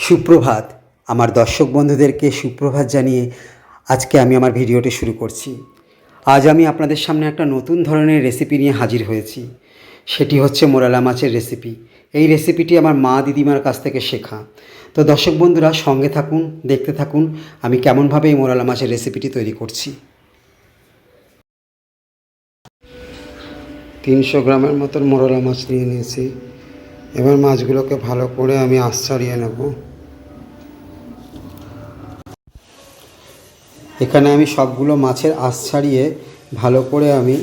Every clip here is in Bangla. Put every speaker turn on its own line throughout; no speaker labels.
সুপ্রভাত। আমার দর্শক বন্ধুদেরকে সুপ্রভাত জানিয়ে আজকে আমি আমার ভিডিওটি শুরু করছি। আজ আমি আপনাদের সামনে একটা নতুন ধরনের রেসিপি নিয়ে হাজির হয়েছি। সেটি হচ্ছে মোরালা মাছের রেসিপি। এই রেসিপিটি আমার মা দিদিমার কাছ থেকে শেখা। তো দর্শক বন্ধুরা সঙ্গে থাকুন, দেখতে থাকুন আমি কেমনভাবে এই মোরালা মাছের রেসিপিটি তৈরি করছি। 300 গ্রামের মতন মোরালা মাছ নিয়ে নিয়েছি। এবার মাছগুলোকে ভালো করে আমি আঁশ ছাড়িয়ে নেব। এখানে আমি সবগুলো মাছের আঁশ ছাড়িয়ে ভালো করে আমি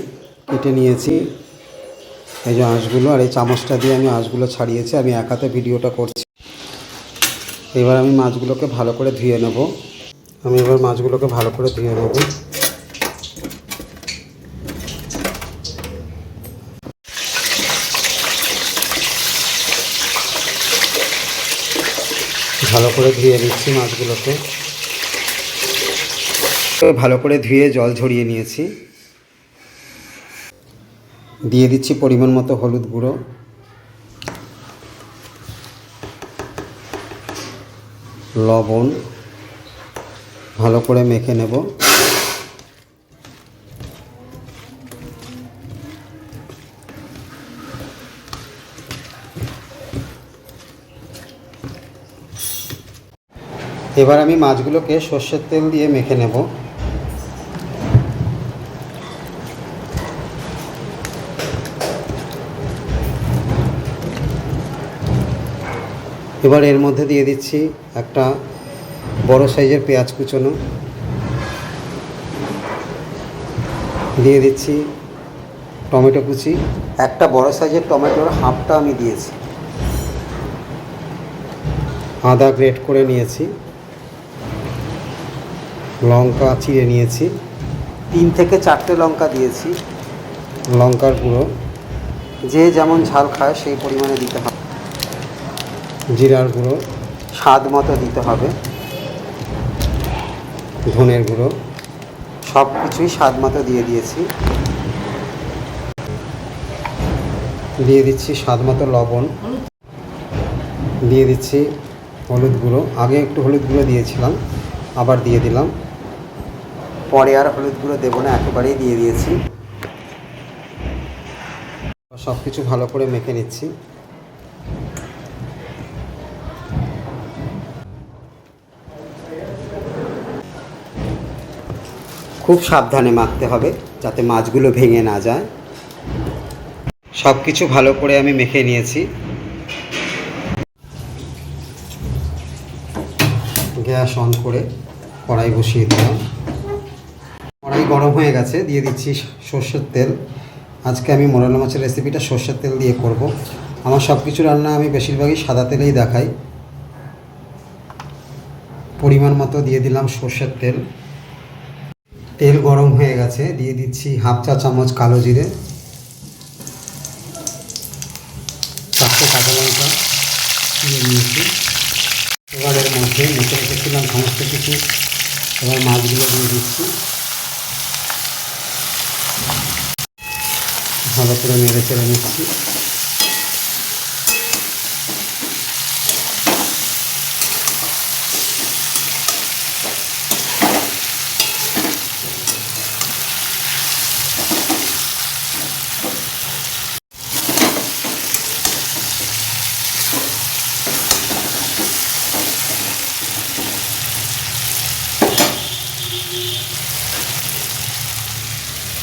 কেটে নিয়েছি। এই যে আঁশগুলো, আর এই চামচটা দিয়ে আমি আঁশগুলো ছাড়িয়েছি। আমি এক হাতে ভিডিওটা করছি। এবার আমি মাছগুলোকে ভালো করে ধুয়ে নেব। ভালো করে ধুয়ে নিচ্ছি মাছগুলোকে। ভালো করে ধুয়ে জল ঝরিয়ে নিয়েছি। দিয়ে দিচ্ছি পরিমাণ মতো হলুদ গুঁড়ো, লবণ, ভালো করে মেখে নেব। এবার আমি মাছগুলোকে সর্ষের তেল দিয়ে মেখে নেব। এবার এর মধ্যে দিয়ে দিচ্ছি একটা বড় সাইজের পেঁয়াজ কুচোনো, দিয়ে দিচ্ছি টমেটো কুচি। একটা বড় সাইজের টমেটোর হাফটা আমি দিয়েছি। আদা গ্রেট করে নিয়েছি, লঙ্কা চিড়ে নিয়েছি, 3 থেকে 4টে লঙ্কা দিয়েছি। লঙ্কার গুঁড়ো যে যেমন ঝাল খায় সেই পরিমাণে দিতে হবে। জিরার গুঁড়ো স্বাদ মতো দিতে হবে। ধনের গুঁড়ো সব কিছুই স্বাদ মতো দিয়ে দিয়েছি। দিয়ে দিচ্ছি স্বাদ মতো লবণ, দিয়ে দিচ্ছি হলুদ গুঁড়ো। আগে একটু হলুদ গুঁড়ো দিয়েছিলাম, আবার দিয়ে দিলাম। পরে আর হলুদ গুঁড়ো দেবো না, একেবারেই দিয়ে দিয়েছি। সব কিছু ভালো করে মেখে নিচ্ছি। খুব সাবধানে মাখতে হবে যাতে মাছগুলো ভেঙে না যায়। সব কিছু ভালো করে আমি মেখে নিয়েছি। গ্যাস অন করে কড়াই বসিয়ে দিলাম। কড়াই গরম হয়ে গেছে, দিয়ে দিচ্ছি সর্ষের তেল। আজকে আমি মোরালা মাছের রেসিপিটা সর্ষের তেল দিয়ে করব। আমার সব কিছু রান্না আমি বেশিরভাগই সাদা তেলেই দেখাই। পরিমাণ মতো দিয়ে দিলাম সর্ষের তেল। তেল গরম হয়ে গেছে, দিয়ে দিচ্ছি হাফ চা চামচ কালো জিরে, 4টে কাঁচা লঙ্কা দিয়ে নিয়েছি। এবার এর মধ্যে মেখে রেখেছিলাম সমস্ত কিছু। এবার মাছগুলো দিয়ে দিচ্ছি, ভালো করে নেড়ে চেড়ে নিচ্ছি।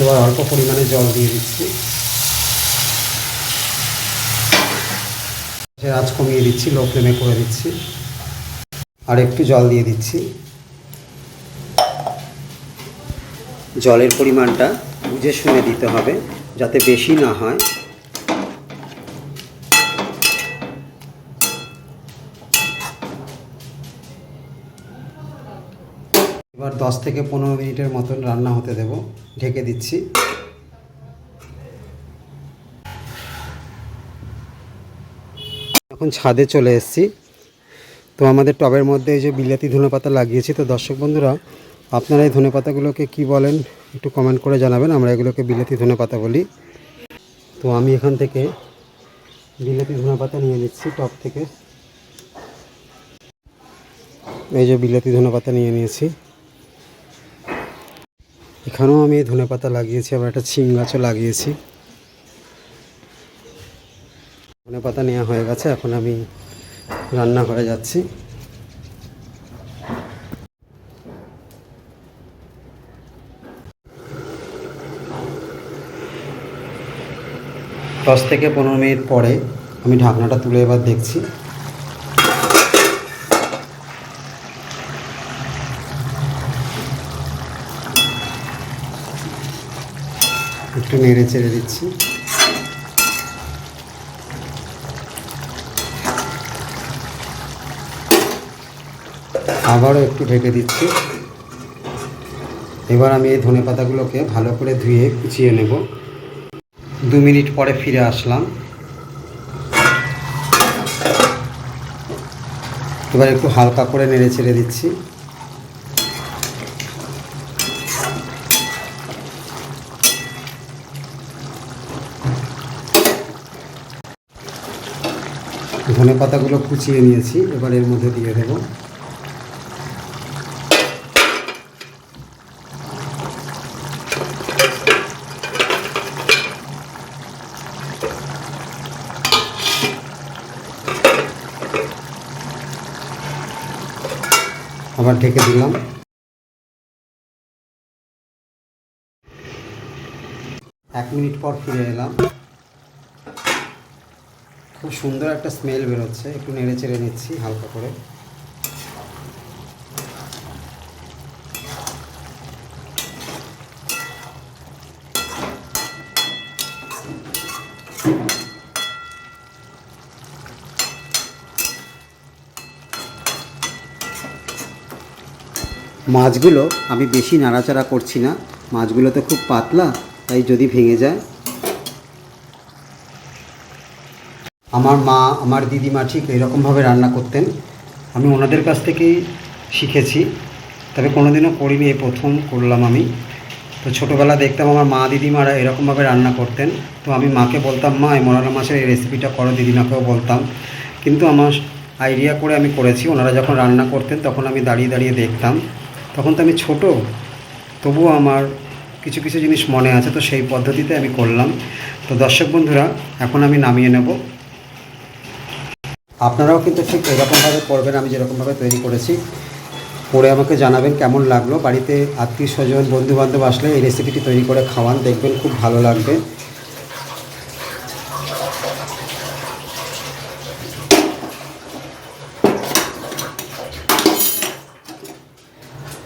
এবার অল্প পরিমাণে জল দিয়ে দিচ্ছি। আঁচ কমিয়ে দিচ্ছি, লো ফ্লেমে করে দিচ্ছি। আর একটু জল দিয়ে দিচ্ছি। জলের পরিমাণটা বুঝে শুনে দিতে হবে যাতে বেশি না হয়। এবার 10 থেকে 15 মিনিটের মতন রান্না হতে দেব। ঢেকে দিচ্ছি। এখন ছাদে চলে এসেছি। তো আমাদের টবের মধ্যে এই যে বিলাতি ধনেপাতা লাগিয়েছি। তো দর্শক বন্ধুরা আপনারা এই ধনেপাতাগুলোকে কী বলেন একটু কমেন্ট করে জানাবেন। আমরা এগুলোকে বিলাতি ধনেপাতা বলি। তো আমি এখান থেকে বিলাতি ধনেপাতা নিয়ে নিচ্ছি টব থেকে। এই যে বিলাতি ধনেপাতা নিয়ে নিয়েছি, এখানেও আমি ধনেপাতা লাগিয়েছি, আবার একটা ছিম গাছও লাগিয়েছি। ধনেপাতা নেওয়া হয়ে গেছে, এখন আমি রান্নাঘরে যাচ্ছি। দশ থেকে 15 মিনিট পরে আমি ঢাকনাটা তুলে এবার দেখছি। একটু নেড়ে চেড়ে দিচ্ছি। আবারও একটু ঢেকে দিচ্ছি। এবার আমি এই ধনেপাতাগুলোকে ভালো করে ধুয়ে কুচিয়ে নেব। 2 মিনিট পরে ফিরে আসলাম। এবার একটু হালকা করে নেড়ে চেড়ে দিচ্ছি। ধনেপাতাগুলো কুচিয়ে নিয়েছি, এবার এর মধ্যে দিয়ে দেব। আবার ঢেকে দিলাম। 1 মিনিট পর ফিরে এলাম। খুব সুন্দর একটা স্মেল বেরোচ্ছে, একটু নেড়ে চেড়ে নিচ্ছি হালকা করে। মাছগুলো আমি বেশি নাড়াচাড়া করছি না, মাছগুলো তো খুব পাতলা, তাই যদি ভেঙে যায়। আমার মা, আমার দিদিমা ঠিক এরকমভাবে রান্না করতেন, আমি ওনাদের কাছ থেকেই শিখেছি, তবে কোনোদিনও করিনি, এই প্রথম করলাম আমি। তো ছোটোবেলা দেখতাম আমার মা দিদিমারা এরকমভাবে রান্না করতেন, তো আমি মাকে বলতাম, মা এই মোরালা মাছের এই রেসিপিটা করো, দিদিমাকেও বলতাম। কিন্তু আমার আইডিয়া করে আমি করেছি, ওনারা যখন রান্না করতেন তখন আমি দাঁড়িয়ে দাঁড়িয়ে দেখতাম। তখন তো আমি ছোটো, তবুও আমার কিছু কিছু জিনিস মনে আছে, তো সেই পদ্ধতিতে আমি করলাম। তো দর্শক বন্ধুরা, এখন আমি নামিয়ে নেব। আপনারাও কিন্তু ঠিক এরকমভাবে করবেন, আমি যেরকমভাবে তৈরি করেছি। করে আমাকে জানাবেন কেমন লাগলো। বাড়িতে আত্মীয় স্বজন বন্ধুবান্ধব আসলে এই রেসিপিটি তৈরি করে খাওয়ান, দেখবেন খুব ভালো লাগবে।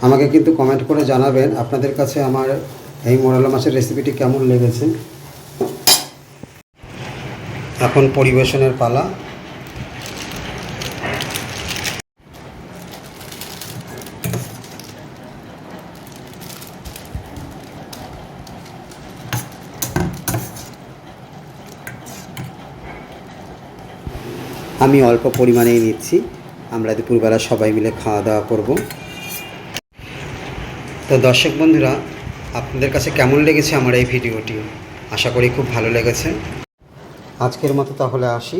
আমাকে কিন্তু কমেন্ট করে জানাবেন আপনাদের কাছে আমার এই মোরালা মাছের রেসিপিটি কেমন লেগেছে। এখন পরিবেশনের পালা। আমি অল্প পরিমাণেই নিচ্ছি, আমরা দুপুরবেলা সবাই মিলে খাওয়া দাওয়া করব। তো দর্শক বন্ধুরা, আপনাদের কাছে কেমন লেগেছে আমার এই ভিডিওটি? আশা করি খুব ভালো লেগেছে। আজকের মতো তাহলে আসি,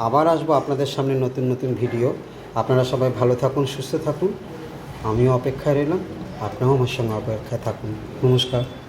আবার আসবো আপনাদের সামনে নতুন নতুন ভিডিও। আপনারা সবাই ভালো থাকুন, সুস্থ থাকুন। আমিও অপেক্ষায় রইলাম, আপনারাও আমার সঙ্গে অপেক্ষায় থাকুন। নমস্কার।